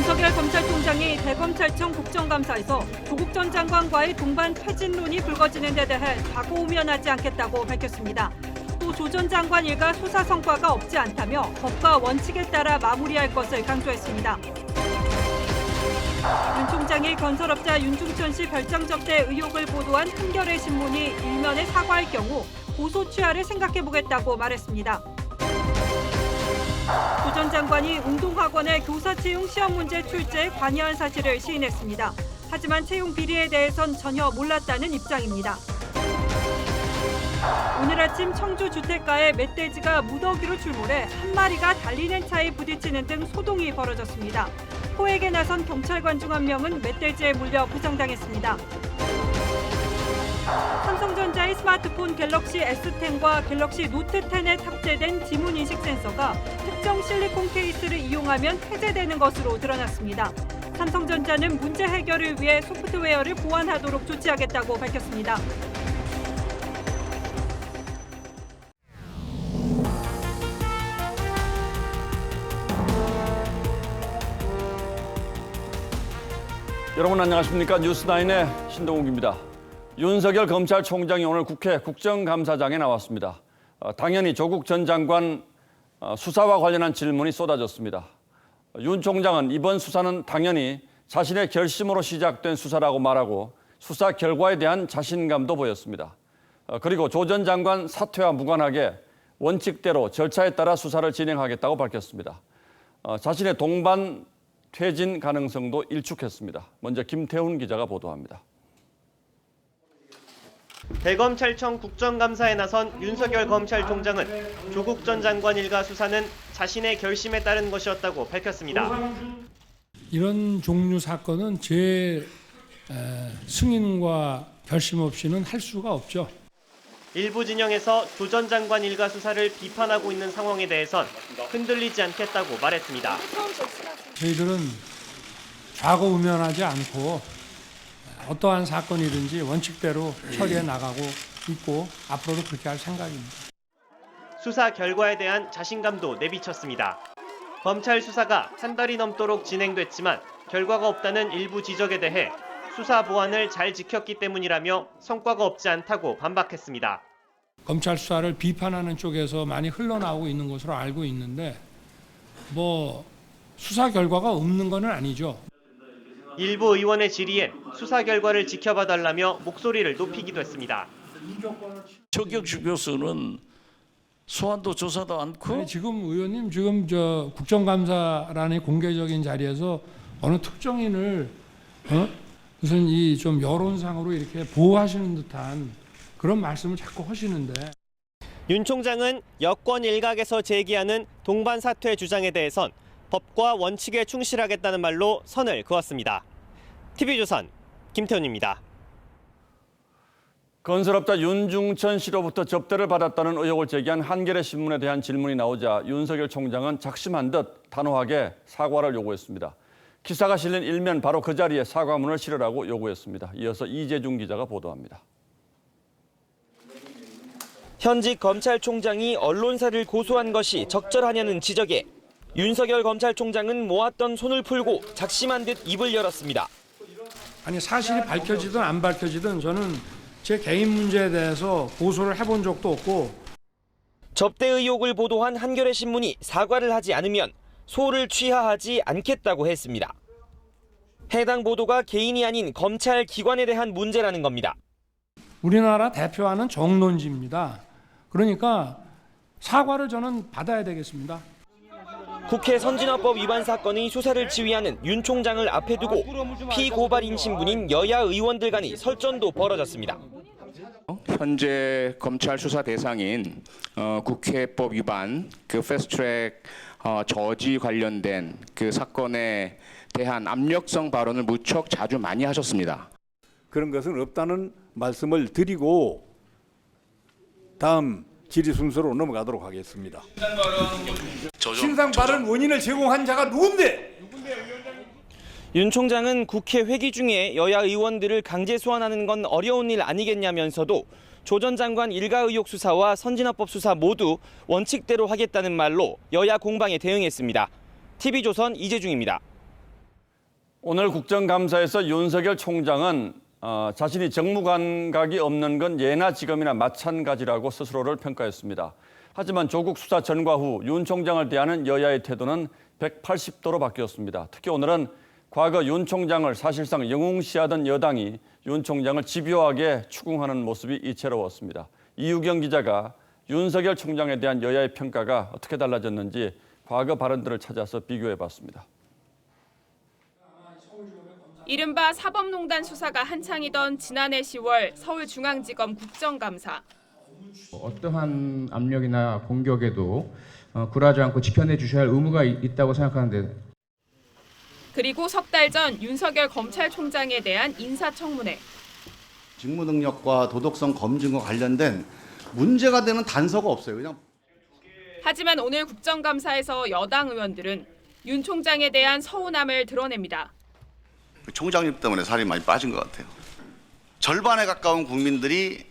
윤석열 검찰총장이 대검찰청 국정감사에서 조국 전 장관과의 동반 퇴진론이 불거지는 데 대해 좌고우면하지 않겠다고 밝혔습니다. 또 조 전 장관 일가 수사 성과가 없지 않다며 법과 원칙에 따라 마무리할 것을 강조했습니다. 윤 총장이 건설업자 윤중천 씨 별장 접대 의혹을 보도한 한겨레 신문이 일면에 사과할 경우 고소 취하를 생각해보겠다고 말했습니다. 조 전 장관이 운동학원의 교사 채용 시험 문제 출제에 관여한 사실을 시인했습니다. 하지만 채용 비리에 대해선 전혀 몰랐다는 입장입니다. 오늘 아침 청주 주택가에 멧돼지가 무더기로 출몰해 한 마리가 달리는 차에 부딪히는 등 소동이 벌어졌습니다. 포획에 나선 경찰관 중 한 명은 멧돼지에 물려 부상당했습니다. 삼성전자의 스마트폰 갤럭시 S10과 갤럭시 노트 10에 탑재된 지문 인식 센서가 특정 실리콘 케이스를 이용하면 해제되는 것으로 드러났습니다. 삼성전자는 문제 해결을 위해 소프트웨어를 보완하도록 조치하겠다고 밝혔습니다. 여러분 안녕하십니까? 뉴스나인의 신동욱입니다. 윤석열 검찰총장이 오늘 국회 국정감사장에 나왔습니다. 당연히 조국 전 장관 수사와 관련한 질문이 쏟아졌습니다. 윤 총장은 이번 수사는 당연히 자신의 결심으로 시작된 수사라고 말하고 수사 결과에 대한 자신감도 보였습니다. 그리고 조 전 장관 사퇴와 무관하게 원칙대로 절차에 따라 수사를 진행하겠다고 밝혔습니다. 자신의 동반 퇴진 가능성도 일축했습니다. 먼저 김태훈 기자가 보도합니다. 대검찰청 국정감사에 나선 윤석열 검찰총장은 조국 전 장관 일가 수사는 자신의 결심에 따른 것이었다고 밝혔습니다. 이런 종류 사건은 제 승인과 결심 없이는 할 수가 없죠. 일부 진영에서 조 전 장관 일가 수사를 비판하고 있는 상황에 대해선 흔들리지 않겠다고 말했습니다. 저희들은 좌고우면하지 않고 어떠한 사건이든지 원칙대로 처리해 나가고 있고 앞으로도 그렇게 할 생각입니다. 수사 결과에 대한 자신감도 내비쳤습니다. 검찰 수사가 한 달이 넘도록 진행됐지만 결과가 없다는 일부 지적에 대해 수사 보안을 잘 지켰기 때문이라며 성과가 없지 않다고 반박했습니다. 검찰 수사를 비판하는 쪽에서 많이 흘러나오고 있는 것으로 알고 있는데 수사 결과가 없는 건 아니죠. 일부 의원의 질의엔 수사 결과를 지켜봐달라며 목소리를 높이기도 했습니다. 정경심 교수는 소환도 조사도 않고 아니, 지금 의원님 지금 국정감사라는 공개적인 자리에서 어느 특정인을 무슨 이 좀 여론상으로 이렇게 보호하시는 듯한 그런 말씀을 자꾸 하시는데. 윤 총장은 여권 일각에서 제기하는 동반 사퇴 주장에 대해선 법과 원칙에 충실하겠다는 말로 선을 그었습니다. TV조선 김태훈입니다. 건설업자 윤중천 씨로부터 접대를 받았다는 의혹을 제기한 한겨레 신문에 대한 질문이 나오자 윤석열 총장은 작심한 듯 단호하게 사과를 요구했습니다. 기사가 실린 일면 바로 그 자리에 사과문을 실으라고 요구했습니다. 이어서 이재중 기자가 보도합니다. 현직 검찰총장이 언론사를 고소한 것이 적절하냐는 지적에 윤석열 검찰총장은 모았던 손을 풀고 작심한 듯 입을 열었습니다. 아니 사실이 밝혀지든 안 밝혀지든 저는 제 개인 문제에 대해서 고소를 해본 적도 없고. 접대 의혹을 보도한 한겨레 신문이 사과를 하지 않으면 소를 취하하지 않겠다고 했습니다. 해당 보도가 개인이 아닌 검찰 기관에 대한 문제라는 겁니다. 우리나라 대표하는 정론지입니다. 그러니까 사과를 저는 받아야 되겠습니다. 국회 선진화법 위반 사건의 수사를 지휘하는 윤 총장을 앞에 두고 피고발인 신분인 여야 의원들 간의 설전도 벌어졌습니다. 현재 검찰 수사 대상인 국회법 위반 패스트트랙 저지 관련된 그 사건에 대한 압력성 발언을 무척 자주 많이 하셨습니다. 그런 것은 없다는 말씀을 드리고 다음 질의 순서로 넘어가도록 하겠습니다. 신상 발언 원인을 제공한 자가 누군데? 윤 총장은 국회 회기 중에 여야 의원들을 강제 소환하는 건 어려운 일 아니겠냐면서도 조 전 장관 일가 의혹 수사와 선진화법 수사 모두 원칙대로 하겠다는 말로 여야 공방에 대응했습니다. TV조선 이재중입니다. 오늘 국정감사에서 윤석열 총장은 자신이 정무 감각이 없는 건 예나 지금이나 마찬가지라고 스스로를 평가했습니다. 하지만 조국 수사 전과 후 윤 총장을 대하는 여야의 태도는 180도로 바뀌었습니다. 특히 오늘은 과거 윤 총장을 사실상 영웅시하던 여당이 윤 총장을 집요하게 추궁하는 모습이 이채로웠습니다. 이유경 기자가 윤석열 총장에 대한 여야의 평가가 어떻게 달라졌는지 과거 발언들을 찾아서 비교해봤습니다. 이른바 사법농단 수사가 한창이던 지난해 10월 서울중앙지검 국정감사. 어떠한 압력이나 공격에도 굴하지 않고 지켜내 주셔야 할 의무가 있다고 생각하는데. 그리고 석 달 전 윤석열 검찰총장에 대한 인사청문회. 직무 능력과 도덕성 검증과 관련된 문제가 되는 단서가 없어요. 그냥. 하지만 오늘 국정감사에서 여당 의원들은 윤 총장에 대한 서운함을 드러냅니다. 총장님 때문에 살이 많이 빠진 것 같아요. 절반에 가까운 국민들이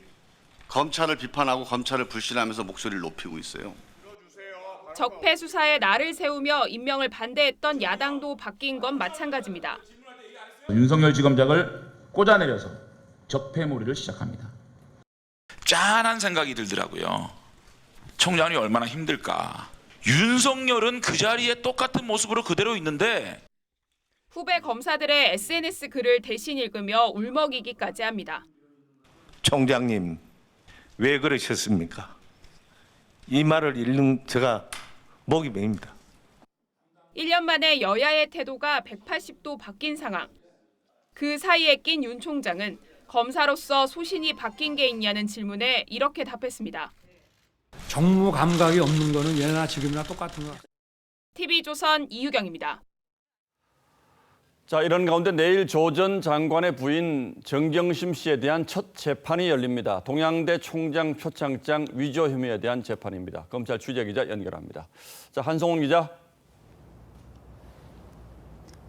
검찰을 비판하고 검찰을 불신하면서 목소리를 높이고 있어요. 적폐 수사에 날을 세우며 임명을 반대했던 야당도 바뀐 건 마찬가지입니다. 윤석열 지검장을 꽂아내려서 적폐몰이를 시작합니다. 짠한 생각이 들더라고요. 총장이 얼마나 힘들까. 윤석열은 그 자리에 똑같은 모습으로 그대로 있는데 후배 검사들의 SNS 글을 대신 읽으며 울먹이기까지 합니다. 총장님, 왜 그러셨습니까? 이 말을 읽는 제가 목이 메입니다. 1년 만에 여야의 태도가 180도 바뀐 상황. 그 사이에 낀 윤 총장은 검사로서 소신이 바뀐 게 있냐는 질문에 이렇게 답했습니다. 정무 감각이 없는 거는 예나 지금이나 똑같은 거. TV조선 이유경입니다. 자, 이런 가운데 내일 조 전 장관의 부인 정경심 씨에 대한 첫 재판이 열립니다. 동양대 총장 표창장 위조 혐의에 대한 재판입니다. 검찰 취재기자 연결합니다. 자, 한송훈 기자.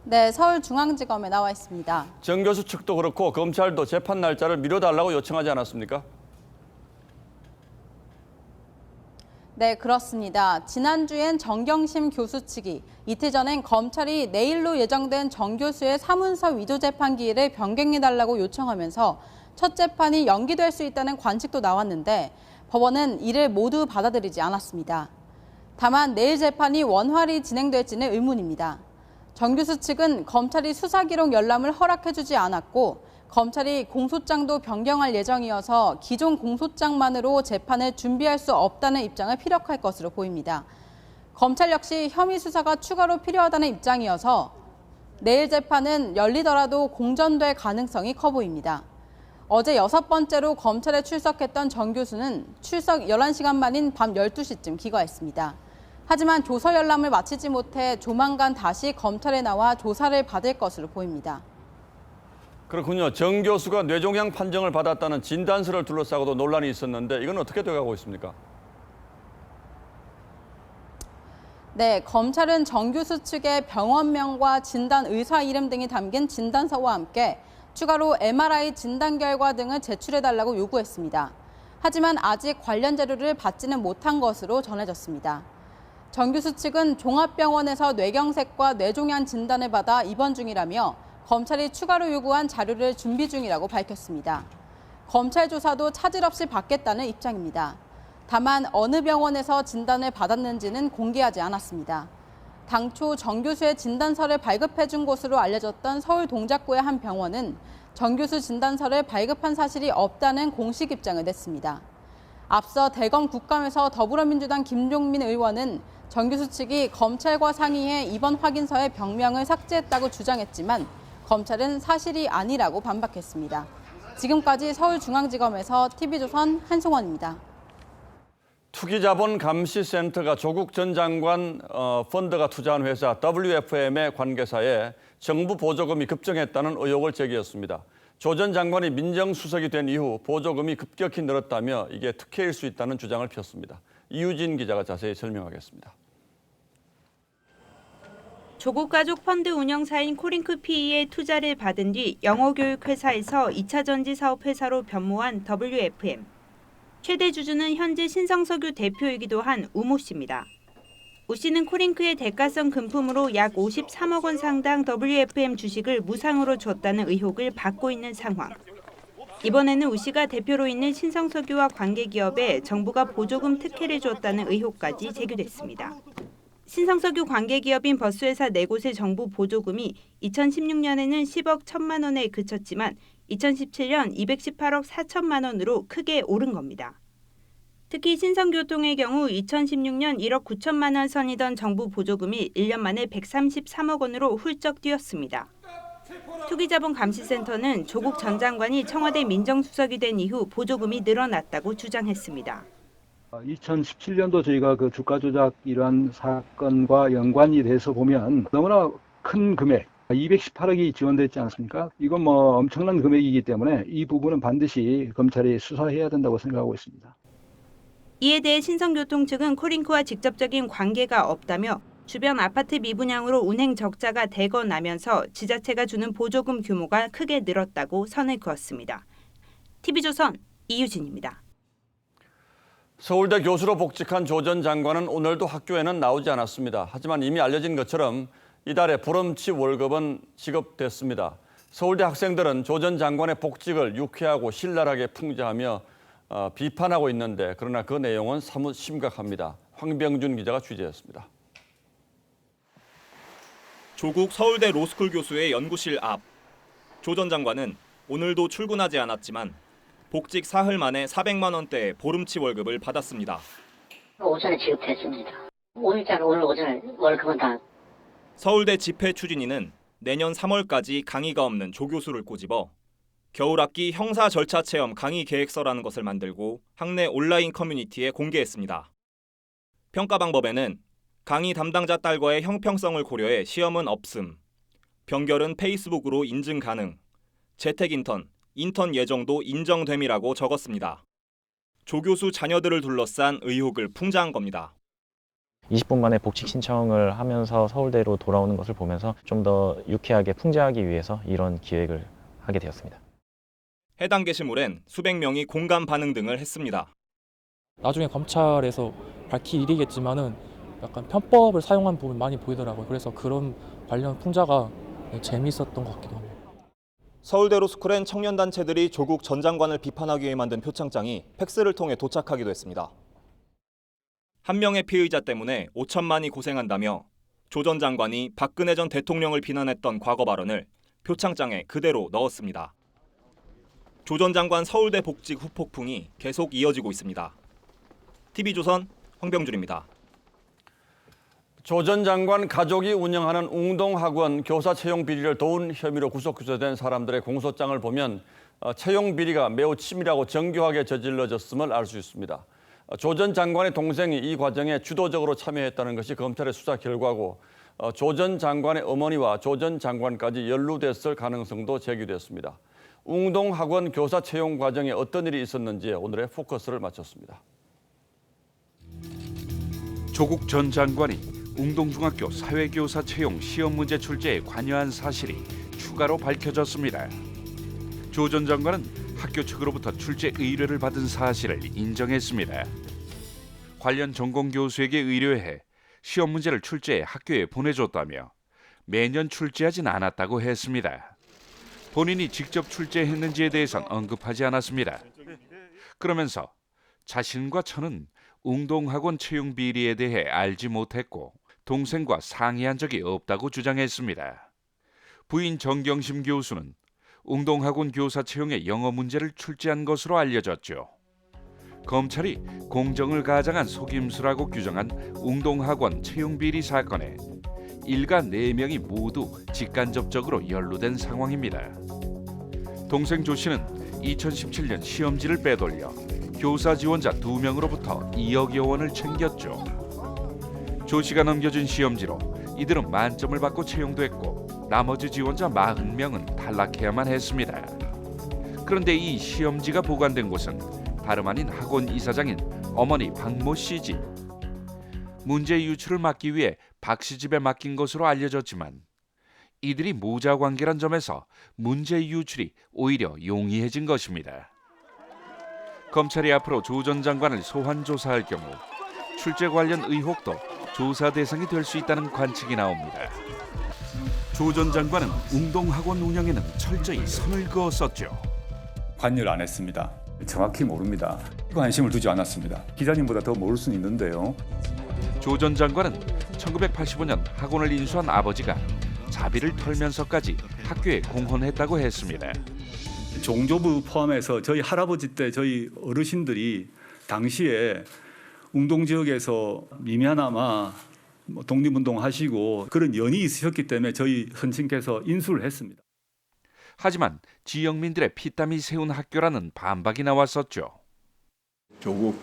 네, 서울중앙지검에 나와 있습니다. 정 교수 측도 그렇고 검찰도 재판 날짜를 미뤄달라고 요청하지 않았습니까? 네, 그렇습니다. 지난주엔 정경심 교수 측이, 이틀 전엔 검찰이 내일로 예정된 정 교수의 사문서 위조 재판 기일을 변경해달라고 요청하면서 첫 재판이 연기될 수 있다는 관측도 나왔는데 법원은 이를 모두 받아들이지 않았습니다. 다만 내일 재판이 원활히 진행될지는 의문입니다. 정 교수 측은 검찰이 수사기록 열람을 허락해주지 않았고 검찰이 공소장도 변경할 예정이어서 기존 공소장만으로 재판을 준비할 수 없다는 입장을 피력할 것으로 보입니다. 검찰 역시 혐의 수사가 추가로 필요하다는 입장이어서 내일 재판은 열리더라도 공전될 가능성이 커 보입니다. 어제 6번째로 검찰에 출석했던 정 교수는 출석 11시간 만인 밤 12시쯤 귀가했습니다. 하지만 조서 열람을 마치지 못해 조만간 다시 검찰에 나와 조사를 받을 것으로 보입니다. 그렇군요. 정 교수가 뇌종양 판정을 받았다는 진단서를 둘러싸고도 논란이 있었는데 이건 어떻게 돼가고 있습니까? 네, 검찰은 정 교수 측의 병원명과 진단 의사 이름 등이 담긴 진단서와 함께 추가로 MRI 진단 결과 등을 제출해달라고 요구했습니다. 하지만 아직 관련 자료를 받지는 못한 것으로 전해졌습니다. 정 교수 측은 종합병원에서 뇌경색과 뇌종양 진단을 받아 입원 중이라며 검찰이 추가로 요구한 자료를 준비 중이라고 밝혔습니다. 검찰 조사도 차질 없이 받겠다는 입장입니다. 다만 어느 병원에서 진단을 받았는지는 공개하지 않았습니다. 당초 정 교수의 진단서를 발급해준 곳으로 알려졌던 서울 동작구의 한 병원은 정 교수 진단서를 발급한 사실이 없다는 공식 입장을 냈습니다. 앞서 대검 국감에서 더불어민주당 김종민 의원은 정 교수 측이 검찰과 상의해 입원 확인서의 병명을 삭제했다고 주장했지만 검찰은 사실이 아니라고 반박했습니다. 지금까지 서울중앙지검에서 TV조선 한송원입니다. 투기자본감시센터가 조국 전 장관 펀드가 투자한 회사 WFM의 관계사에 정부 보조금이 급증했다는 의혹을 제기했습니다. 조 전 장관이 민정수석이 된 이후 보조금이 급격히 늘었다며 이게 특혜일 수 있다는 주장을 폈습니다. 이유진 기자가 자세히 설명하겠습니다. 조국 가족 펀드 운영사인 코링크 PE의 투자를 받은 뒤 영어교육 회사에서 2차 전지 사업 회사로 변모한 WFM. 최대 주주는 현재 신성석유 대표이기도 한 우모 씨입니다. 오 씨는 코링크의 대가성 금품으로 약 53억 원 상당 WFM 주식을 무상으로 줬다는 의혹을 받고 있는 상황. 이번에는 오 씨가 대표로 있는 신성석유와 관계기업에 정부가 보조금 특혜를 줬다는 의혹까지 제기됐습니다. 신성석유 관계기업인 버스회사 4곳의 정부 보조금이 2016년에는 10억 1천만 원에 그쳤지만 2017년 218억 4천만 원으로 크게 오른 겁니다. 특히 신성교통의 경우 2016년 1억 9천만 원 선이던 정부 보조금이 1년 만에 133억 원으로 훌쩍 뛰었습니다. 투기자본감시센터는 조국 전 장관이 청와대 민정수석이 된 이후 보조금이 늘어났다고 주장했습니다. 2017년도 저희가 그 주가 조작 이러한 사건과 연관이 돼서 보면 너무나 큰 금액, 218억이 지원됐지 않습니까? 이건 뭐 엄청난 금액이기 때문에 이 부분은 반드시 검찰이 수사해야 된다고 생각하고 있습니다. 이에 대해 신성교통 측은 코링크와 직접적인 관계가 없다며 주변 아파트 미분양으로 운행 적자가 대거 나면서 지자체가 주는 보조금 규모가 크게 늘었다고 선을 그었습니다. TV조선 이유진입니다. 서울대 교수로 복직한 조 전 장관은 오늘도 학교에는 나오지 않았습니다. 하지만 이미 알려진 것처럼 이달에 보름치 월급은 지급됐습니다. 서울대 학생들은 조 전 장관의 복직을 유쾌하고 신랄하게 풍자하며 비판하고 있는데 그러나 그 내용은 사뭇 심각합니다. 황병준 기자가 취재했습니다. 조국 서울대 로스쿨 교수의 연구실 앞. 조 전 장관은 오늘도 출근하지 않았지만 복직 사흘 만에 400만 원대의 보름치 월급을 받았습니다. 오전에 지급했습니다. 5일자로 오늘 오전에 월급은 다. 서울대 집회 추진위는 내년 3월까지 강의가 없는 조 교수를 꼬집어 겨울학기 형사 절차 체험 강의 계획서라는 것을 만들고 학내 온라인 커뮤니티에 공개했습니다. 평가 방법에는 강의 담당자 딸과의 형평성을 고려해 시험은 없음, 병결은 페이스북으로 인증 가능, 재택 인턴 예정도 인정됨이라고 적었습니다. 조 교수 자녀들을 둘러싼 의혹을 풍자한 겁니다. 20분 만에 복직 신청을 하면서 서울대로 돌아오는 것을 보면서 좀 더 유쾌하게 풍자하기 위해서 이런 기획을 하게 되었습니다. 해당 게시물엔 수백 명이 공감 반응 등을 했습니다. 나중에 검찰에서 밝힐 일이겠지만은 약간 편법을 사용한 부분이 많이 보이더라고요. 그래서 그런 관련 풍자가 재미있었던 것 같기도 합니다. 서울대 로스쿨엔 청년단체들이 조국 전 장관을 비판하기 위해 만든 표창장이 팩스를 통해 도착하기도 했습니다. 한 명의 피의자 때문에 5천만이 고생한다며 조 전 장관이 박근혜 전 대통령을 비난했던 과거 발언을 표창장에 그대로 넣었습니다. 조 전 장관 서울대 복직 후폭풍이 계속 이어지고 있습니다. TV조선 황병준입니다. 조 전 장관 가족이 운영하는 웅동학원 교사 채용 비리를 도운 혐의로 구속 기소된 사람들의 공소장을 보면 채용 비리가 매우 치밀하고 정교하게 저질러졌음을 알 수 있습니다. 조 전 장관의 동생이 이 과정에 주도적으로 참여했다는 것이 검찰의 수사 결과고 조 전 장관의 어머니와 조 전 장관까지 연루됐을 가능성도 제기됐습니다. 웅동학원 교사 채용 과정에 어떤 일이 있었는지 오늘의 포커스를 마쳤습니다. 조국 전 장관이 웅동중학교 사회교사 채용 시험 문제 출제에 관여한 사실이 추가로 밝혀졌습니다. 조 전 장관은 학교 측으로부터 출제 의뢰를 받은 사실을 인정했습니다. 관련 전공 교수에게 의뢰해 시험 문제를 출제해 학교에 보내줬다며 매년 출제하진 않았다고 했습니다. 본인이 직접 출제했는지에 대해선 언급하지 않았습니다. 그러면서 자신과 처는 웅동학원 채용 비리에 대해 알지 못했고 동생과 상의한 적이 없다고 주장했습니다. 부인 정경심 교수는 웅동학원 교사 채용의 영어 문제를 출제한 것으로 알려졌죠. 검찰이 공정을 가장한 속임수라고 규정한 웅동학원 채용 비리 사건에 일가 4명이 모두 직간접적으로 연루된 상황입니다. 동생 조 씨는 2017년 시험지를 빼돌려 교사 지원자 2명으로부터 2억여 원을 챙겼죠. 조 씨가 넘겨준 시험지로 이들은 만점을 받고 채용됐고 나머지 지원자 40명은 탈락해야만 했습니다. 그런데 이 시험지가 보관된 곳은 다름 아닌 학원 이사장인 어머니 박모 씨 집. 문제 유출을 막기 위해 박 씨 집에 맡긴 것으로 알려졌지만 이들이 모자 관계란 점에서 문제 유출이 오히려 용이해진 것입니다. 검찰이 앞으로 조 전 장관을 소환 조사할 경우 출제 관련 의혹도 조사 대상이 될 수 있다는 관측이 나옵니다. 조 전 장관은 웅동학원 운영에는 철저히 선을 그었었죠. 관여를 안 했습니다. 정확히 모릅니다. 관심을 두지 않았습니다. 기자님보다 더 모를 수는 있는데요. 조 전 장관은 1985년 학원을 인수한 아버지가 자비를 털면서까지 학교에 공헌했다고 했습니다. 종조부 포함해서 저희 할아버지 때 저희 어르신들이 당시에 웅동 지역에서 미미하나마 독립운동하시고 그런 연이 있으셨기 때문에 저희 선친께서 인수를 했습니다. 하지만 지역민들의 피땀이 세운 학교라는 반박이 나왔었죠. 조국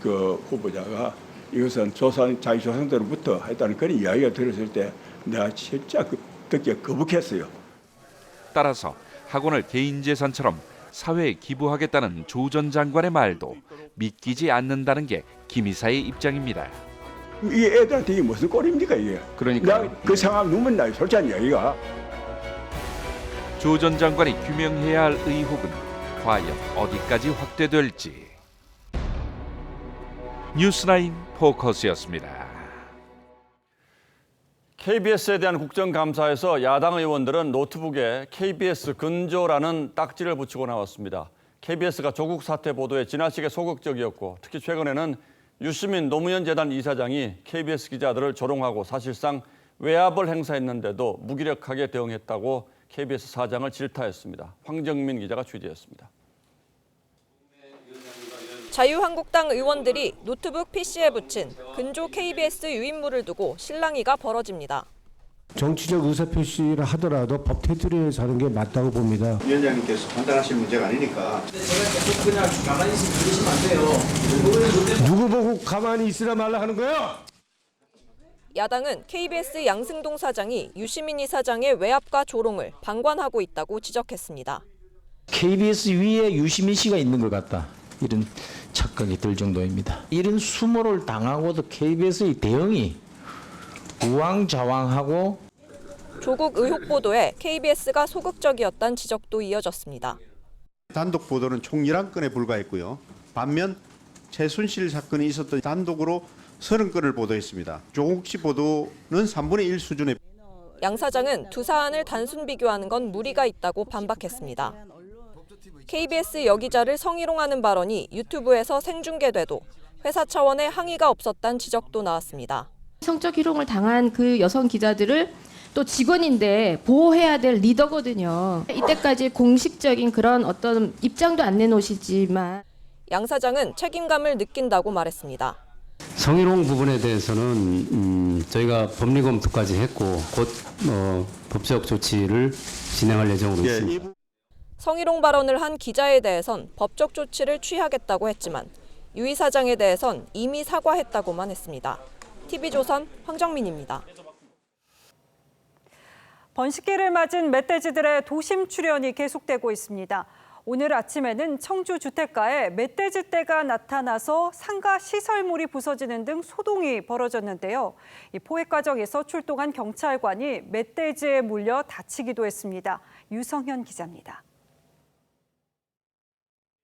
후보자가 이것은 자기 조상들로부터 했다는 그런 이야기가 들었을 때 내가 진짜 듣기에 거북했어요. 따라서 학원을 개인 재산처럼 사회에 기부하겠다는 조 전 장관의 말도 믿기지 않는다는 게 김 이사의 입장입니다. 이 애들한테 이게 무슨 꼴입니까 이게? 그러니까 내가 그 상황 누면 나 솔직한 이야기가. 조 전 장관이 규명해야 할 의혹은 과연 어디까지 확대될지. 뉴스9 포커스였습니다. KBS에 대한 국정감사에서 야당 의원들은 노트북에 KBS 근조라는 딱지를 붙이고 나왔습니다. KBS가 조국 사태 보도에 지나치게 소극적이었고 특히 최근에는 유시민 노무현 재단 이사장이 KBS 기자들을 조롱하고 사실상 외압을 행사했는데도 무기력하게 대응했다고 KBS 사장을 질타했습니다. 황정민 기자가 취재했습니다. 자유한국당 의원들이 노트북 PC에 붙인 근조 KBS 유인물을 두고 실랑이가 벌어집니다. 정치적 의사표시를 하더라도 법 테두리에서 하는 게 맞다고 봅니다. 위원장님께서 판단하실 문제가 아니니까. 제가 계속 그냥 가만히 있으면 들으시면 안 돼요. 누구 보고 가만히 있으라 말라 하는 거예요? 야당은 KBS 양승동 사장이 유시민 이사장의 외압과 조롱을 방관하고 있다고 지적했습니다. KBS 위에 유시민 씨가 있는 것 같다. 이런 착각이 들 정도입니다. 이런 수모를 당하고도 KBS의 대응이 우왕좌왕하고 조국 의혹 보도에 KBS가 소극적이었다는 지적도 이어졌습니다. 단독 보도는 총 11건에 불과했고요. 반면 최순실 사건이 있었던 단독으로 30건을 보도했습니다. 조국 씨 보도는 3분의 1 수준의. 양 사장은 두 사안을 단순 비교하는 건 무리가 있다고 반박했습니다. KBS 여기자를 성희롱하는 발언이 유튜브에서 생중계돼도 회사 차원의 항의가 없었다는 지적도 나왔습니다. 성적 희롱을 당한 그 여성 기자들을 또 직원인데 보호해야 될 리더거든요. 이때까지 공식적인 그런 어떤 입장도 안 내놓으시지만 양 사장은 책임감을 느낀다고 말했습니다. 성희롱 부분에 대해서는 저희가 법리 검토까지 했고 곧 법적 조치를 진행할 예정으로 있습니다. 성희롱 발언을 한 기자에 대해선 법적 조치를 취하겠다고 했지만 유 이사장에 대해선 이미 사과했다고만 했습니다. TV조선 황정민입니다. 번식기를 맞은 멧돼지들의 도심 출현이 계속되고 있습니다. 오늘 아침에는 청주 주택가에 멧돼지 떼가 나타나서 상가 시설물이 부서지는 등 소동이 벌어졌는데요. 이 포획 과정에서 출동한 경찰관이 멧돼지에 물려 다치기도 했습니다. 유성현 기자입니다.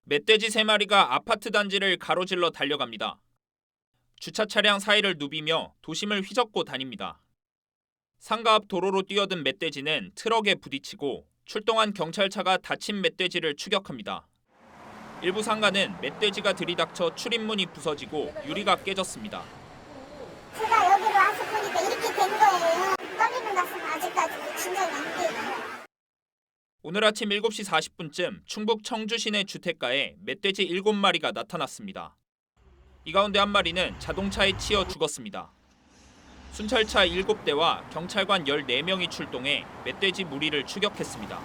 멧돼지 3마리가 아파트 단지를 가로질러 달려갑니다. 주차 차량 사이를 누비며 도심을 휘젓고 다닙니다. 상가 앞 도로로 뛰어든 멧돼지는 트럭에 부딪히고 출동한 경찰차가 다친 멧돼지를 추격합니다. 일부 상가는 멧돼지가 들이닥쳐 출입문이 부서지고 유리가 깨졌습니다. 제가 여기로 와서 보니까 이렇게 된 거예요. 떨리는 가슴은 아직까지 진정이 안 돼요. 오늘 아침 7시 40분쯤 충북 청주 시내 주택가에 멧돼지 7마리가 나타났습니다. 이 가운데 한 마리는 자동차에 치여 죽었습니다. 순찰차 7대와 경찰관 14명이 출동해 멧돼지 무리를 추격했습니다.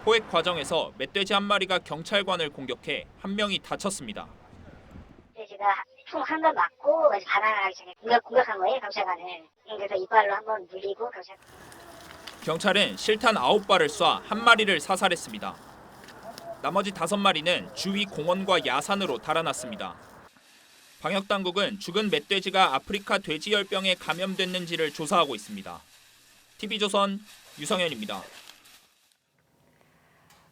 포획 과정에서 멧돼지 한 마리가 경찰관을 공격해 한 명이 다쳤습니다. 멧돼지가 총 한 번 맞고 반항하기 전에 공격한 거예요, 경찰관을. 그래서 이빨로 한번 물리고 경찰은 실탄 9발을 쏴 한 마리를 사살했습니다. 나머지 5마리는 주위 공원과 야산으로 달아났습니다. 방역당국은 죽은 멧돼지가 아프리카 돼지열병에 감염됐는지를 조사하고 있습니다. TV조선 유성현입니다.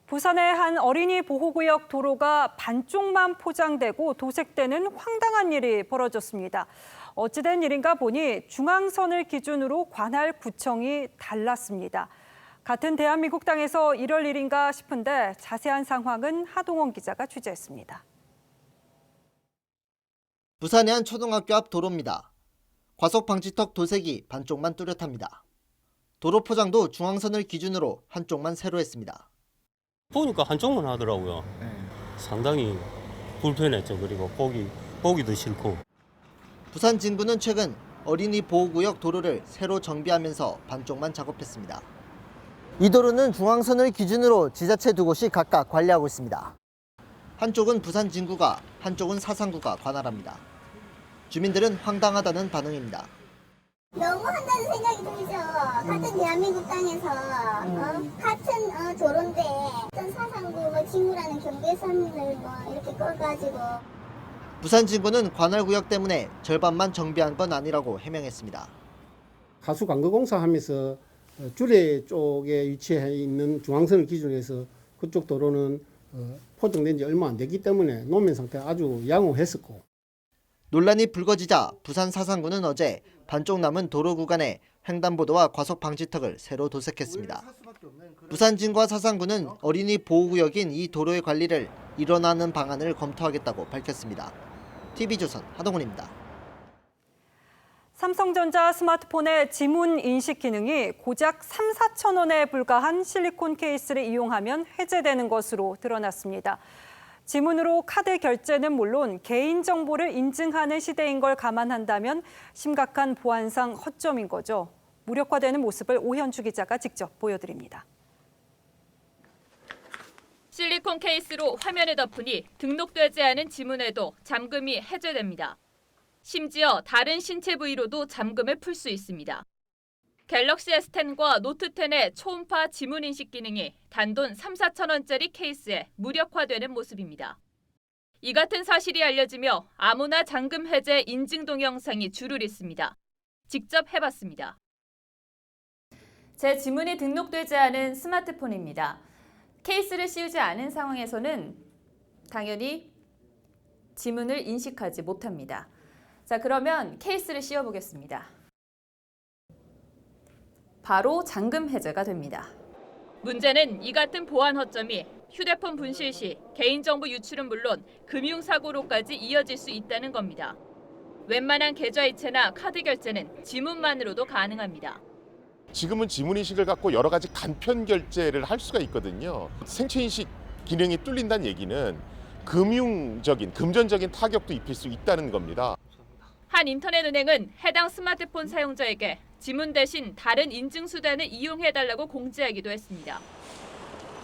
부산의 한 어린이 보호구역 도로가 반쪽만 포장되고 도색되는 황당한 일이 벌어졌습니다. 어찌된 일인가 보니 중앙선을 기준으로 관할 구청이 달랐습니다. 같은 대한민국 땅에서 이럴 일인가 싶은데 자세한 상황은 하동원 기자가 취재했습니다. 부산의 한 초등학교 앞 도로입니다. 과속 방지턱 도색이 반쪽만 뚜렷합니다. 도로 포장도 중앙선을 기준으로 한쪽만 새로 했습니다. 보니까 한쪽만 하더라고요. 상당히 불편했죠. 그리고 보기도 싫고. 부산 진구는 최근 어린이 보호구역 도로를 새로 정비하면서 반쪽만 작업했습니다. 이 도로는 중앙선을 기준으로 지자체 두 곳이 각각 관리하고 있습니다. 한쪽은 부산 진구가, 한쪽은 사상구가 관할합니다. 주민들은 황당하다는 반응입니다. 너무한다는 생각이 들죠. 같은 대한민국 땅에서 같은 도로인데 어떤 사상구, 진구라는 경계선을 이렇게 꺼가지고. 부산 진구는 관할구역 때문에 절반만 정비한 건 아니라고 해명했습니다. 가수관거공사 하면서 주례 쪽에 위치해 있는 중앙선을 기준으로 해서 그쪽 도로는 포장된 지 얼마 안 됐기 때문에 노면 상태가 아주 양호했었고. 논란이 불거지자 부산 사상구는 어제 반쪽 남은 도로 구간에 횡단보도와 과속 방지턱을 새로 도색했습니다. 부산 진구와 사상구는 어린이 보호구역인 이 도로의 관리를 일원하는 방안을 검토하겠다고 밝혔습니다. TV조선 하동훈입니다. 삼성전자 스마트폰의 지문 인식 기능이 고작 3-4천 원에 불과한 실리콘 케이스를 이용하면 해제되는 것으로 드러났습니다. 지문으로 카드 결제는 물론 개인정보를 인증하는 시대인 걸 감안한다면 심각한 보안상 허점인 거죠. 무력화되는 모습을 오현주 기자가 직접 보여드립니다. 실리콘 케이스로 화면을 덮으니 등록되지 않은 지문에도 잠금이 해제됩니다. 심지어 다른 신체 부위로도 잠금을 풀 수 있습니다. 갤럭시 S10과 노트 10의 초음파 지문 인식 기능이 단돈 3-4천 원짜리 케이스에 무력화되는 모습입니다. 이 같은 사실이 알려지며 아무나 잠금 해제 인증 동영상이 줄을 잇습니다. 직접 해봤습니다. 제 지문이 등록되지 않은 스마트폰입니다. 케이스를 씌우지 않은 상황에서는 당연히 지문을 인식하지 못합니다. 자, 그러면 케이스를 씌워보겠습니다. 바로 잠금 해제가 됩니다. 문제는 이 같은 보안 허점이 휴대폰 분실 시 개인정보 유출은 물론 금융사고로까지 이어질 수 있다는 겁니다. 웬만한 계좌이체나 카드 결제는 지문만으로도 가능합니다. 지금은 지문인식을 갖고 여러 가지 간편 결제를 할 수가 있거든요. 생체인식 기능이 뚫린다는 얘기는 금전적인 타격도 입힐 수 있다는 겁니다. 한 인터넷은행은 해당 스마트폰 사용자에게 지문 대신 다른 인증 수단을 이용해달라고 공지하기도 했습니다.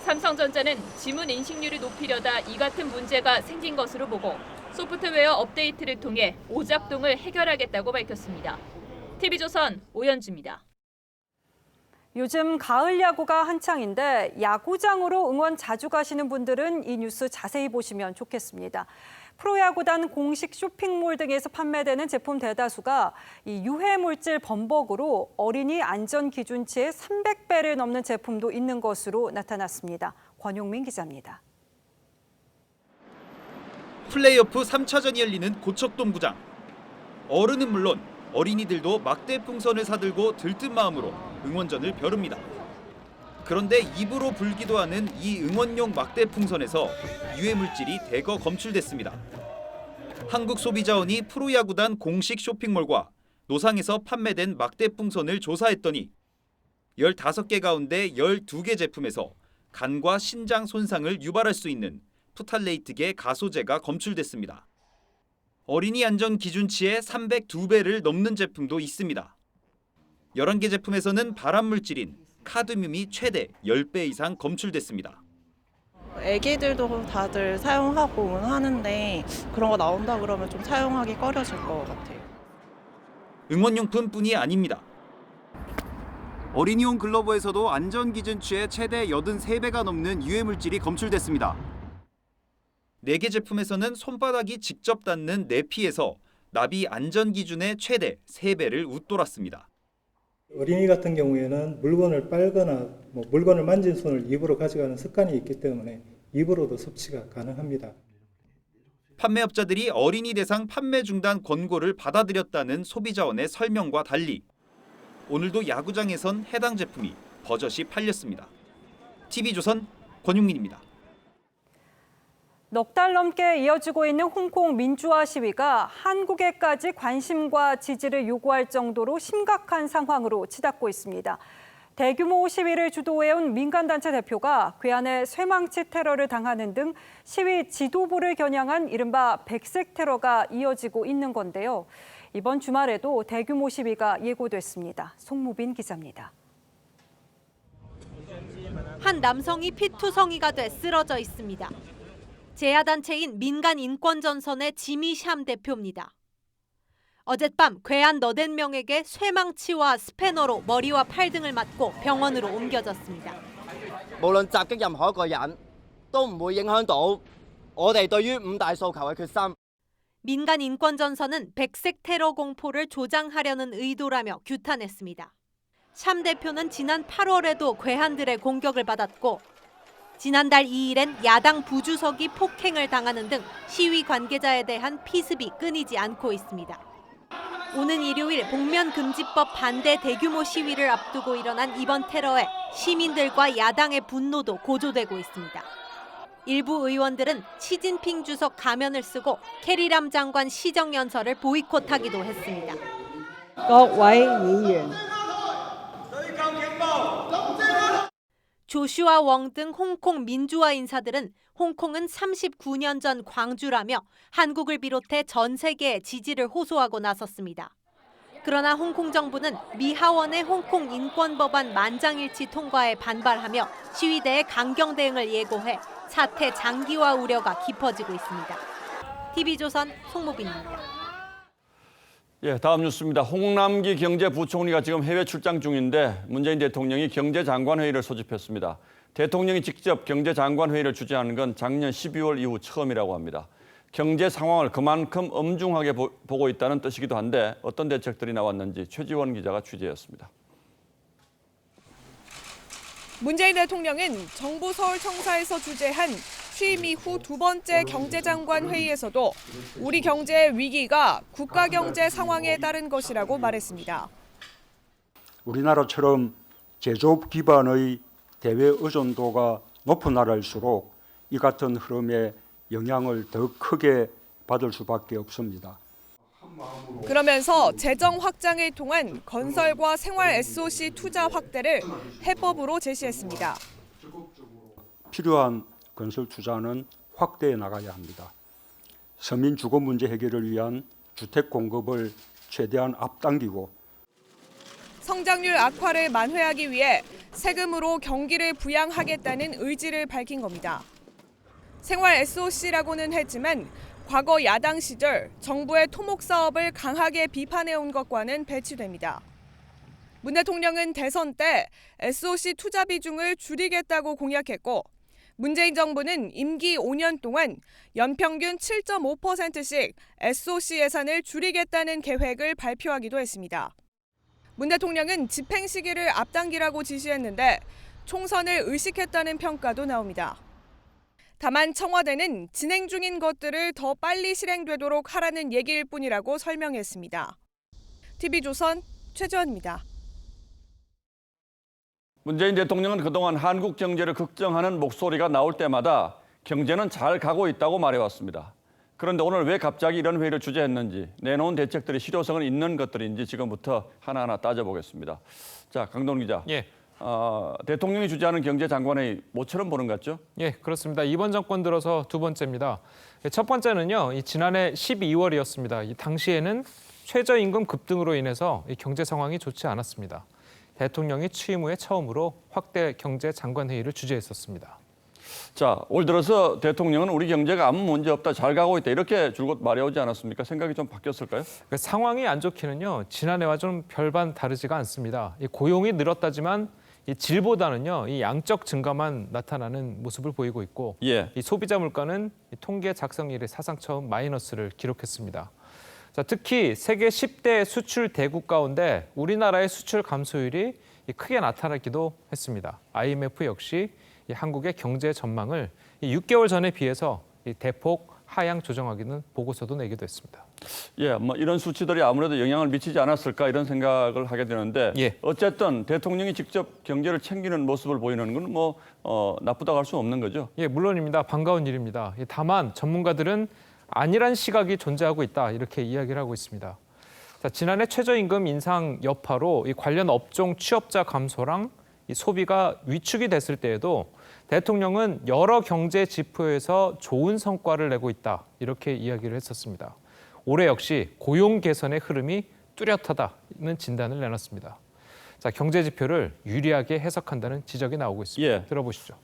삼성전자는 지문 인식률을 높이려다 이 같은 문제가 생긴 것으로 보고 소프트웨어 업데이트를 통해 오작동을 해결하겠다고 밝혔습니다. TV조선 오현주입니다. 요즘 가을 야구가 한창인데 야구장으로 응원 자주 가시는 분들은 이 뉴스 자세히 보시면 좋겠습니다. 프로야구단 공식 쇼핑몰 등에서 판매되는 제품 대다수가 이 유해물질 범벅으로 어린이 안전 기준치의 300배를 넘는 제품도 있는 것으로 나타났습니다. 권용민 기자입니다. 플레이오프 3차전이 열리는 고척돔 구장. 어른은 물론 어린이들도 막대 풍선을 사들고 들뜬 마음으로 응원전을 벼릅니다. 그런데 입으로 불기도 하는 이 응원용 막대 풍선에서 유해 물질이 대거 검출됐습니다. 한국소비자원이 프로야구단 공식 쇼핑몰과 노상에서 판매된 막대 풍선을 조사했더니 15개 가운데 12개 제품에서 간과 신장 손상을 유발할 수 있는 프탈레이트계 가소제가 검출됐습니다. 어린이 안전 기준치의 302배를 넘는 제품도 있습니다. 11개 제품에서는 발암물질인 카드뮴이 최대 10배 이상 검출됐습니다. 애기들도 다들 사용하고 하는데 그런 거 나온다 그러면 좀 사용하기 꺼려질 것 같아요. 응원용품뿐이 아닙니다. 어린이용 글러브에서도 안전 기준치의 최대 83배가 넘는 유해물질이 검출됐습니다. 4개 제품에서는 손바닥이 직접 닿는 내피에서 납이 안전 기준의 최대 3배를 웃돌았습니다. 어린이 같은 경우에는 물건을 빨거나 물건을 만진 손을 입으로 가져가는 습관이 있기 때문에 입으로도 섭취가 가능합니다. 판매업자들이 어린이 대상 판매 중단 권고를 받아들였다는 소비자원의 설명과 달리 오늘도 야구장에선 해당 제품이 버젓이 팔렸습니다. TV조선 권용민입니다. 넉 달 넘게 이어지고 있는 홍콩 민주화 시위가 한국에까지 관심과 지지를 요구할 정도로 심각한 상황으로 치닫고 있습니다. 대규모 시위를 주도해온 민간단체 대표가 괴한의 쇠망치 테러를 당하는 등 시위 지도부를 겨냥한 이른바 백색 테러가 이어지고 있는 건데요. 이번 주말에도 대규모 시위가 예고됐습니다. 송무빈 기자입니다. 한 남성이 피투성이가 돼 쓰러져 있습니다. 재야단체인 민간인권전선의 지미 샴 대표입니다. 어젯밤 괴한 80명에게 쇠망치와 스패너로 머리와 팔 등을 맞고 병원으로 옮겨졌습니다. 無論襲擊任何一個人都唔會影響到我哋對於五大訴求嘅決心. 민간인권전선은 백색 테러 공포를 조장하려는 의도라며 규탄했습니다. 샴 대표는 지난 8월에도 괴한들의 공격을 받았고 지난달 2일엔 야당 부주석이 폭행을 당하는 등 시위 관계자에 대한 피습이 끊이지 않고 있습니다. 오는 일요일 복면금지법 반대 대규모 시위를 앞두고 일어난 이번 테러에 시민들과 야당의 분노도 고조되고 있습니다. 일부 의원들은 시진핑 주석 가면을 쓰고 캐리람 장관 시정연설을 보이콧하기도 했습니다. 各位議員 조슈아 웡 등 홍콩 민주화 인사들은 홍콩은 39년 전 광주라며 한국을 비롯해 전 세계에 지지를 호소하고 나섰습니다. 그러나 홍콩 정부는 미 하원의 홍콩 인권법안 만장일치 통과에 반발하며 시위대의 강경 대응을 예고해 사태 장기화 우려가 깊어지고 있습니다. TV조선 송무빈입니다. 예, 다음 뉴스입니다. 홍남기 경제부총리가 지금 해외 출장 중인데 문재인 대통령이 경제장관회의를 소집했습니다. 대통령이 직접 경제장관회의를 주재하는 건 작년 12월 이후 처음이라고 합니다. 경제 상황을 그만큼 엄중하게 보고 있다는 뜻이기도 한데 어떤 대책들이 나왔는지 최지원 기자가 취재했습니다. 문재인 대통령은 정부 서울청사에서 주재한 취임 이후 두 번째 경제장관 회의에서도 우리 경제의 위기가 국가 경제 상황에 따른 것이라고 말했습니다. 우리나라처럼 제조업 기반의 대외 의존도가 높은 나라일수록 이 같은 흐름에 영향을 더 크게 받을 수밖에 없습니다. 그러면서 재정 확장을 통한 건설과 생활 SOC 투자 확대를 해법으로 제시했습니다. 필요한 건설 투자는 확대해 나가야 합니다. 서민 주거 문제 해결을 위한 주택 공급을 최대한 앞당기고 성장률 악화를 만회하기 위해 세금으로 경기를 부양하겠다는 의지를 밝힌 겁니다. 생활 SOC라고는 했지만 과거 야당 시절 정부의 토목 사업을 강하게 비판해온 것과는 배치됩니다. 문 대통령은 대선 때 SOC 투자 비중을 줄이겠다고 공약했고 문재인 정부는 임기 5년 동안 연평균 7.5%씩 SOC 예산을 줄이겠다는 계획을 발표하기도 했습니다. 문 대통령은 집행 시기를 앞당기라고 지시했는데 총선을 의식했다는 평가도 나옵니다. 다만 청와대는 진행 중인 것들을 더 빨리 실행되도록 하라는 얘기일 뿐이라고 설명했습니다. TV조선 최지원입니다. 문재인 대통령은 그동안 한국 경제를 걱정하는 목소리가 나올 때마다 경제는 잘 가고 있다고 말해왔습니다. 그런데 오늘 왜 갑자기 이런 회의를 주재했는지, 내놓은 대책들이 실효성은 있는 것들인지 지금부터 하나하나 따져보겠습니다. 자, 강동 기자. 예. 대통령이 주재하는 경제장관회의 모처럼 보는 것 같죠? 예, 그렇습니다. 이번 정권 들어서 두 번째입니다. 첫 번째는요, 지난해 12월이었습니다. 이 당시에는 최저임금 급등으로 인해서 이 경제 상황이 좋지 않았습니다. 대통령이 취임 후에 처음으로 확대 경제장관회의를 주재했었습니다. 자, 올 들어서 대통령은 우리 경제가 아무 문제 없다, 잘 가고 있다 이렇게 줄곧 말해오지 않았습니까? 생각이 좀 바뀌었을까요? 상황이 안 좋기는요, 지난해와 좀 별반 다르지가 않습니다. 이 고용이 늘었다지만 이 질보다는요, 이 양적 증가만 나타나는 모습을 보이고 있고, 예. 이 소비자 물가는 이 통계 작성 이래 사상 처음 마이너스를 기록했습니다. 자, 특히 세계 10대 수출 대국 가운데 우리나라의 수출 감소율이 크게 나타나기도 했습니다. IMF 역시 이 한국의 경제 전망을 6개월 전에 비해서 대폭 하향 조정하기는 보고서도 내기도 했습니다. 예, 뭐 이런 수치들이 아무래도 영향을 미치지 않았을까 이런 생각을 하게 되는데 어쨌든 대통령이 직접 경제를 챙기는 모습을 보이는 건 뭐 나쁘다고 할 수 없는 거죠. 예, 물론입니다. 반가운 일입니다. 다만 전문가들은 아니란 시각이 존재하고 있다 이렇게 이야기를 하고 있습니다. 자, 지난해 최저임금 인상 여파로 이 관련 업종 취업자 감소랑 이 소비가 위축이 됐을 때에도 대통령은 여러 경제 지표에서 좋은 성과를 내고 있다 이렇게 이야기를 했었습니다. 올해 역시 고용 개선의 흐름이 뚜렷하다는 진단을 내놨습니다. 자, 경제 지표를 유리하게 해석한다는 지적이 나오고 있습니다. 들어보시죠.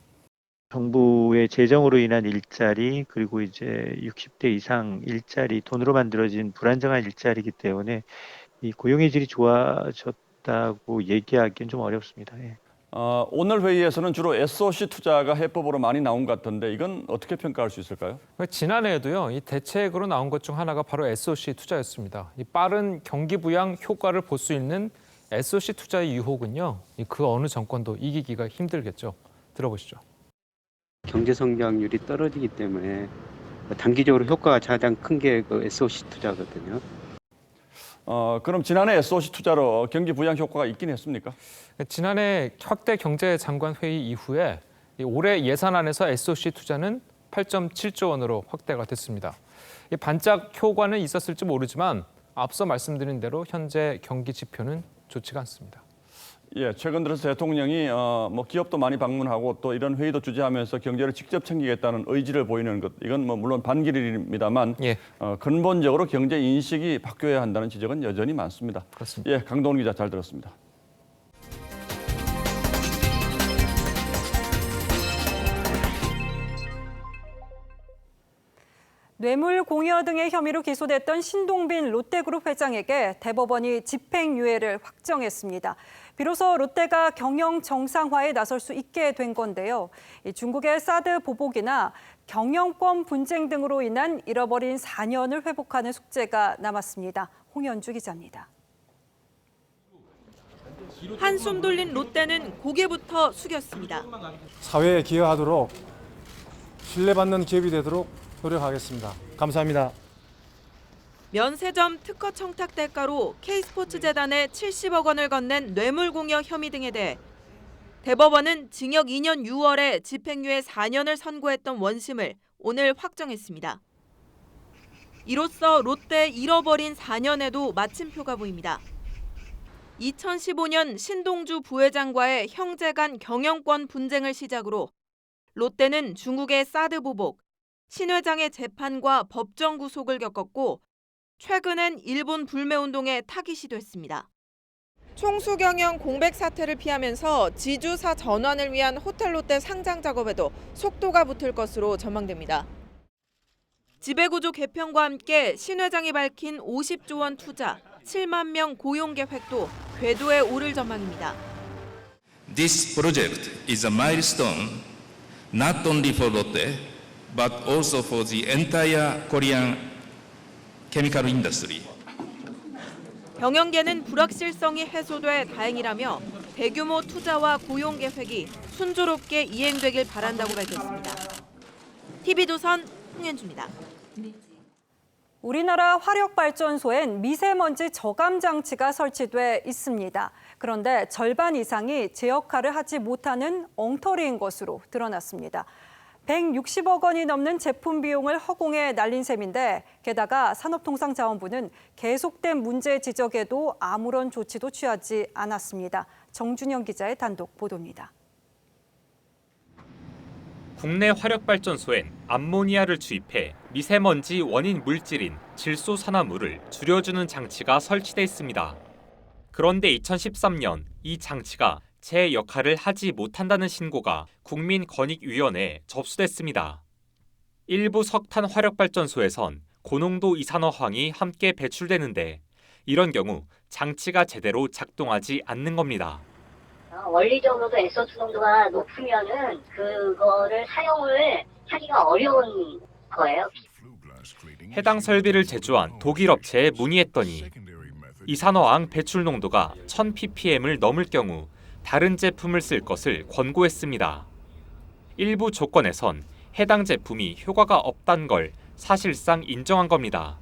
정부의 재정으로 인한 일자리 그리고 이제 60대 이상 일자리 돈으로 만들어진 불안정한 일자리이기 때문에 이 고용의 질이 좋아졌다고 얘기하기는 좀 어렵습니다. 오늘 회의에서는 주로 SOC 투자가 해법으로 많이 나온 것 같은데 이건 어떻게 평가할 수 있을까요? 지난해에도요, 이 대책으로 나온 것 중 하나가 바로 SOC 투자였습니다. 이 빠른 경기 부양 효과를 볼 수 있는 SOC 투자의 유혹은요, 그 어느 정권도 이기기가 힘들겠죠. 들어보시죠. 경제 성장률이 떨어지기 때문에 단기적으로 효과가 가장 큰 게 그 SOC 투자거든요. 그럼 지난해 SOC 투자로 경기 부양 효과가 있긴 했습니까? 지난해 확대 경제장관 회의 이후에 올해 예산안에서 SOC 투자는 8.7조 원으로 확대가 됐습니다. 반짝 효과는 있었을지 모르지만 앞서 말씀드린 대로 현재 경기 지표는 좋지가 않습니다. 예, 최근 들어서 대통령이 뭐 기업도 많이 방문하고 또 이런 회의도 주재하면서 경제를 직접 챙기겠다는 의지를 보이는 것, 이건 뭐 물론 반길입니다만 근본적으로 경제 인식이 바뀌어야 한다는 지적은 여전히 많습니다. 그렇습니다. 예, 강동원 기자 잘 들었습니다. 뇌물 공여 등의 혐의로 기소됐던 신동빈 롯데그룹 회장에게 대법원이 집행유예를 확정했습니다. 비로소 롯데가 경영 정상화에 나설 수 있게 된 건데요. 중국의 사드 보복이나 경영권 분쟁 등으로 인한 잃어버린 4년을 회복하는 숙제가 남았습니다. 홍현주 기자입니다. 한숨 돌린 롯데는 고개부터 숙였습니다. 사회에 기여하도록 신뢰받는 기업이 되도록 노력하겠습니다. 감사합니다. 면세점 특허 청탁 대가로 K스포츠재단에 70억 원을 건넨 뇌물공여 혐의 등에 대해 대법원은 징역 2년 6월에 집행유예 4년을 선고했던 원심을 오늘 확정했습니다. 이로써 롯데 잃어버린 4년에도 마침표가 보입니다. 2015년 신동주 부회장과의 형제 간 경영권 분쟁을 시작으로 롯데는 중국의 사드 보복, 신 회장의 재판과 법정 구속을 겪었고 최근엔 일본 불매운동에 타깃이 됐습니다. 총수 경영 공백 사태를 피하면서 지주사 전환을 위한 호텔롯데 상장 작업에도 속도가 붙을 것으로 전망됩니다. 지배구조 개편과 함께 신 회장이 밝힌 50조 원 투자, 7만 명 고용 계획도 궤도에 오를 전망입니다. This project is a milestone not only for Lotte but also for the entire Korean chemical industry. 경영계는 불확실성이 해소돼 다행이라며 대규모 투자와 고용 계획이 순조롭게 이행되길 바란다고 밝혔습니다. TV조선 홍현주입니다. 우리나라 화력발전소엔 미세먼지 저감 장치가 설치돼 있습니다. 그런데 절반 이상이 제 역할을 하지 못하는 엉터리인 것으로 드러났습니다. 160억 원이 넘는 제품 비용을 허공에 날린 셈인데 게다가 산업통상자원부는 계속된 문제 지적에도 아무런 조치도 취하지 않았습니다. 정준영 기자의 단독 보도입니다. 국내 화력발전소엔 암모니아를 주입해 미세먼지 원인 물질인 질소산화물을 줄여주는 장치가 설치돼 있습니다. 그런데 2013년 이 장치가 제 역할을 하지 못한다는 신고가 국민권익위원회에 접수됐습니다. 일부 석탄 화력발전소에선 고농도 이산화황이 함께 배출되는데 이런 경우 장치가 제대로 작동하지 않는 겁니다. 원리적으로도 SO2 농도가 높으면은 그거를 사용을 하기가 어려운 거예요. 해당 설비를 제조한 독일 업체에 문의했더니 이산화황 배출 농도가 1000ppm을 넘을 경우 다른 제품을 쓸 것을 권고했습니다. 일부 조건에선 해당 제품이 효과가 없다는 걸 사실상 인정한 겁니다.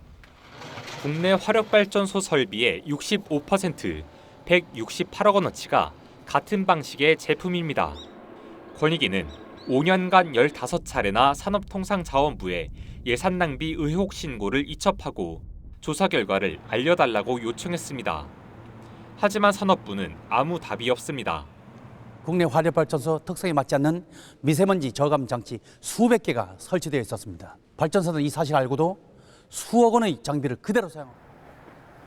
국내 화력발전소 설비의 65%, 168억 원어치가 같은 방식의 제품입니다. 권익위는 5년간 15차례나 산업통상자원부에 예산 낭비 의혹 신고를 이첩하고 조사 결과를 알려달라고 요청했습니다. 하지만 산업부는 아무 답이 없습니다. 국내 화력발전소 특성에 맞지 않는 미세먼지 저감 장치 수백 개가 설치되어 있었습니다. 발전소는 이 사실을 알고도 수억 원의 장비를 그대로 사용합니다.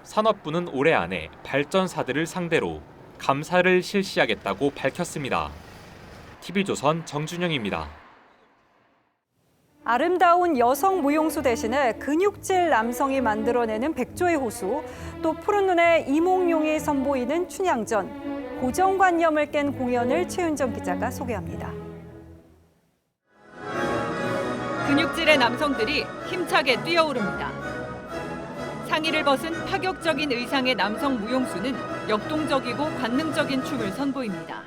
산업부는 올해 안에 발전사들을 상대로 감사를 실시하겠다고 밝혔습니다. TV조선 정준영입니다. 아름다운 여성 무용수 대신에 근육질 남성이 만들어내는 백조의 호수, 또 푸른 눈에 이몽룡이 선보이는 춘향전, 고정관념을 깬 공연을 최윤정 기자가 소개합니다. 근육질의 남성들이 힘차게 뛰어오릅니다. 상의를 벗은 파격적인 의상의 남성 무용수는 역동적이고 관능적인 춤을 선보입니다.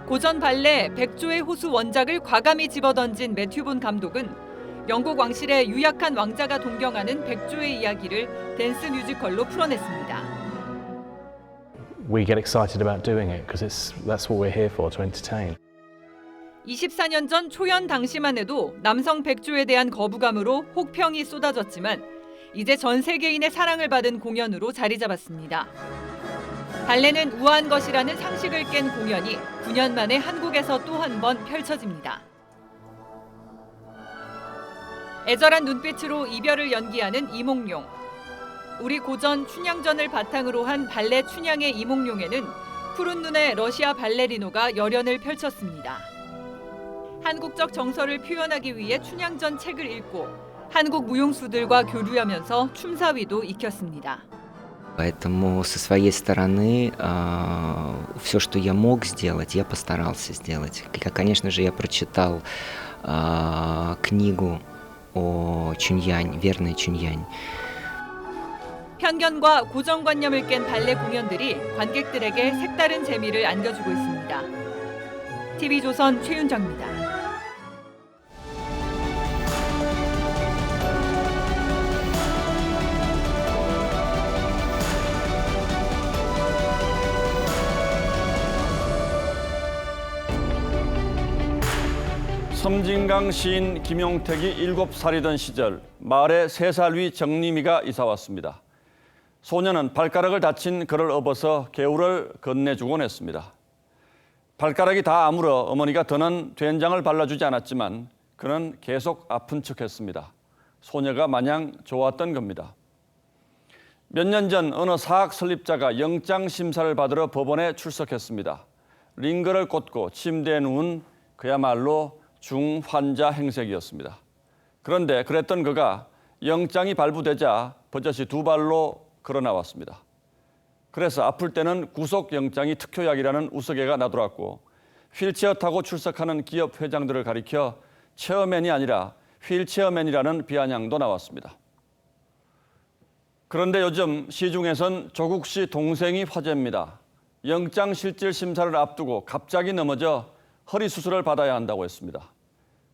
고전 발레 백조의 호수 원작을 과감히 집어던진 매튜 본 감독은 영국 왕실의 유약한 왕자가 동경하는 백조의 이야기를 댄스 뮤지컬로 풀어냈습니다. We get excited about doing it because that's what we're here for, to entertain. 24년 전 초연 당시만 해도 남성 백조에 대한 거부감으로 혹평이 쏟아졌지만 이제 전 세계인의 사랑을 받은 공연으로 자리 잡았습니다. 발레는 우아한 것이라는 상식을 깬 공연이 9년 만에 한국에서 또 한 번 펼쳐집니다. 애절한 눈빛으로 이별을 연기하는 이몽룡. 우리 고전 춘향전을 바탕으로 한 발레 춘향의 이몽룡에는 푸른 눈의 러시아 발레리노가 열연을 펼쳤습니다. 한국적 정서를 표현하기 위해 춘향전 책을 읽고 한국 무용수들과 교류하면서 춤사위도 익혔습니다. Поэтому со своей стороны все, что я мог сделать, я постарался сделать. Конечно же, я прочитал книгу о Чуньянь, верной Чуньянь. 편견과 고정관념을 깬 발레 공연들이 관객들에게 색다른 재미를 안겨주고 있습니다. TV조선 최윤정입니다. 섬진강 시인 김용택이 7살이던 시절 마을에 3살 위 정림이가 이사 왔습니다. 소녀는 발가락을 다친 그를 업어서 개울을 건네주곤 했습니다. 발가락이 다 아물어 어머니가 더는 된장을 발라주지 않았지만 그는 계속 아픈 척했습니다. 소녀가 마냥 좋았던 겁니다. 몇 년 전 어느 사학 설립자가 영장 심사를 받으러 법원에 출석했습니다. 링거를 꽂고 침대에 누운 그야말로 중환자 행색이었습니다. 그런데 그랬던 그가 영장이 발부되자 버젓이 2발로 걸어 나왔습니다. 그래서 아플 때는 구속영장이 특효약이라는 우스개가 나돌았고 휠체어 타고 출석하는 기업 회장들을 가리켜 체어맨이 아니라 휠체어맨이라는 비아냥도 나왔습니다. 그런데 요즘 시중에선 조국 씨 동생이 화제입니다. 영장실질심사를 앞두고 갑자기 넘어져 허리 수술을 받아야 한다고 했습니다.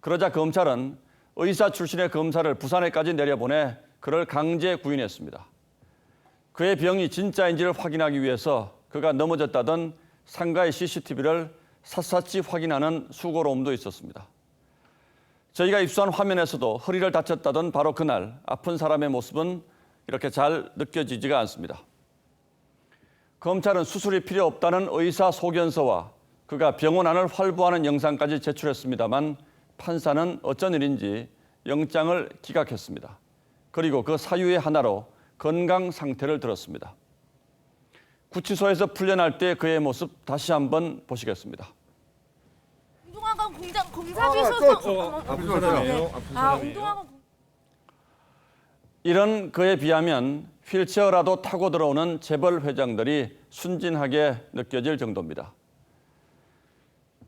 그러자 검찰은 의사 출신의 검사를 부산에까지 내려보내 그를 강제 구인했습니다. 그의 병이 진짜인지를 확인하기 위해서 그가 넘어졌다던 상가의 CCTV를 샅샅이 확인하는 수고로움도 있었습니다. 저희가 입수한 화면에서도 허리를 다쳤다던 바로 그날 아픈 사람의 모습은 이렇게 잘 느껴지지가 않습니다. 검찰은 수술이 필요 없다는 의사 소견서와 그가 병원 안을 활보하는 영상까지 제출했습니다만 판사는 어쩐 일인지 영장을 기각했습니다. 그리고 그 사유의 하나로 건강 상태를 들었습니다. 구치소에서 풀려날 때 그의 모습 다시 한번 보시겠습니다. 운동학원 공사비 소속 아픈 사람이에요. 아픈 사람이에요. 이런 그에 비하면 휠체어라도 타고 들어오는 재벌 회장들이 순진하게 느껴질 정도입니다.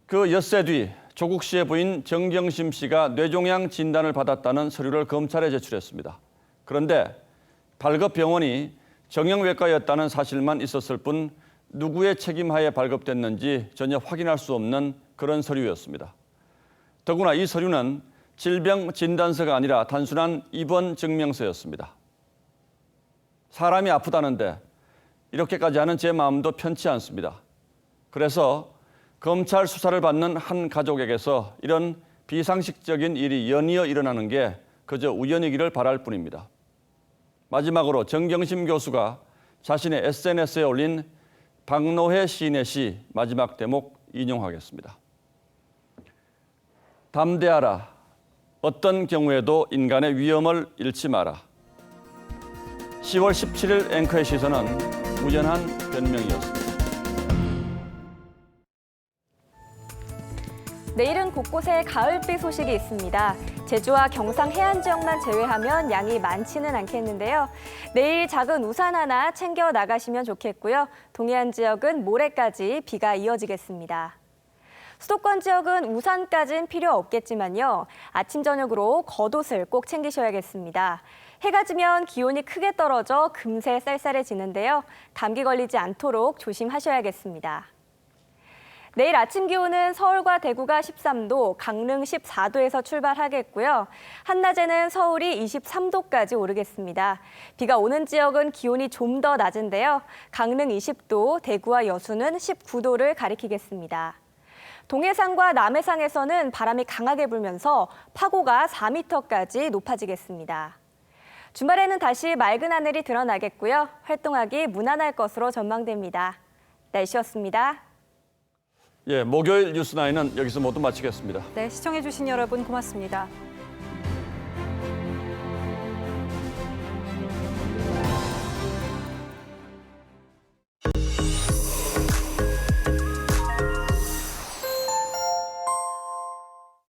그 엿새 뒤 조국 씨의 부인 정경심 씨가 뇌종양 진단을 받았다는 서류를 검찰에 제출했습니다. 그런데 발급 병원이 정형외과였다는 사실만 있었을 뿐 누구의 책임하에 발급됐는지 전혀 확인할 수 없는 그런 서류였습니다. 더구나 이 서류는 질병 진단서가 아니라 단순한 입원 증명서였습니다. 사람이 아프다는데 이렇게까지 하는 제 마음도 편치 않습니다. 그래서 검찰 수사를 받는 한 가족에게서 이런 비상식적인 일이 연이어 일어나는 게 그저 우연이기를 바랄 뿐입니다. 마지막으로 정경심 교수가 자신의 SNS에 올린 박노해 시인의 시 마지막 대목 인용하겠습니다. 담대하라. 어떤 경우에도 인간의 위험을 잃지 마라. 10월 17일 앵커의 시선은 우연한 변명이었습니다. 내일은 곳곳에 가을비 소식이 있습니다. 제주와 경상 해안 지역만 제외하면 양이 많지는 않겠는데요. 내일 작은 우산 하나 챙겨 나가시면 좋겠고요. 동해안 지역은 모레까지 비가 이어지겠습니다. 수도권 지역은 우산까지는 필요 없겠지만요. 아침 저녁으로 겉옷을 꼭 챙기셔야겠습니다. 해가 지면 기온이 크게 떨어져 금세 쌀쌀해지는데요. 감기 걸리지 않도록 조심하셔야겠습니다. 내일 아침 기온은 서울과 대구가 13도, 강릉 14도에서 출발하겠고요. 한낮에는 서울이 23도까지 오르겠습니다. 비가 오는 지역은 기온이 좀 더 낮은데요. 강릉 20도, 대구와 여수는 19도를 가리키겠습니다. 동해상과 남해상에서는 바람이 강하게 불면서 파고가 4m까지 높아지겠습니다. 주말에는 다시 맑은 하늘이 드러나겠고요. 활동하기 무난할 것으로 전망됩니다. 날씨였습니다. 목요일 뉴스9은 여기서 모두 마치겠습니다. 네, 시청해주신 여러분 고맙습니다.